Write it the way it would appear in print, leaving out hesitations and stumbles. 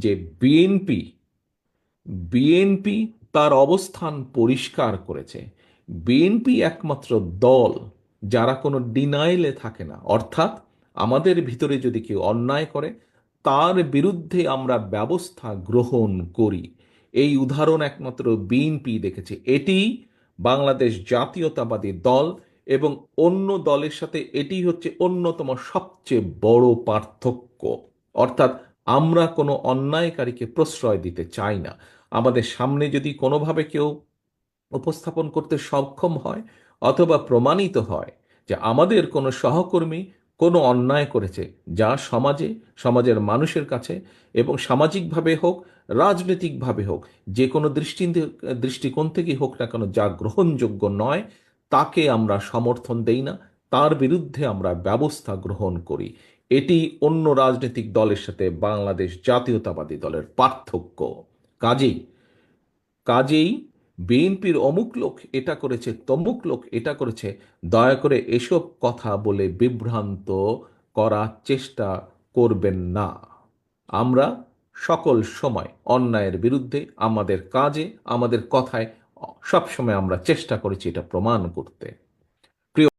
যে BNP BNP তার অবস্থান পরিষ্কার করেছে। বিএনপি একমাত্র দল যারা কোনো ডিনাইলে থাকে না, অর্থাৎ আমাদের ভিতরে যদি কেউ অন্যায় করে তার বিরুদ্ধে আমরা ব্যবস্থা গ্রহণ করি। এই উদাহরণ একমাত্র বিএনপি দেখেছে। এটি বাংলাদেশ জাতীয়তাবাদী দল এবং অন্য দলের সাথে এটি হচ্ছে অন্যতম সবচেয়ে বড় পার্থক্য। অর্থাৎ আমরা কোনো অন্যায়কারীকে প্রশ্রয় দিতে চাই না। আমাদের সামনে যদি কোনোভাবে কেউ উপস্থাপন করতে সক্ষম হয় অথবা প্রমাণিত হয় যে আমাদের কোনো সহকর্মী কোনো অন্যায় করেছে, যা সমাজের মানুষের কাছে এবং সামাজিকভাবে হোক, রাজনৈতিকভাবে হোক, যে কোনো দৃষ্টিকোণ থেকেই হোক না কেন, যা গ্রহণযোগ্য নয়, তাকে আমরা সমর্থন দেই না, তার বিরুদ্ধে আমরা ব্যবস্থা গ্রহণ করি। এটি অন্য রাজনৈতিক দলের সাথে বাংলাদেশ জাতীয়তাবাদী দলের পার্থক্য। কাজেই কাজেই বিএনপির অমুক লোক এটা করেছে, তমুক লোক এটা করেছে, দয়া করে এসব কথা বলে বিভ্রান্ত করার চেষ্টা করবেন না। আমরা সকল সময় অন্যায়ের বিরুদ্ধে আমাদের কাজে, আমাদের কথায় সবসময় আমরা চেষ্টা করেছি এটা প্রমাণ করতে।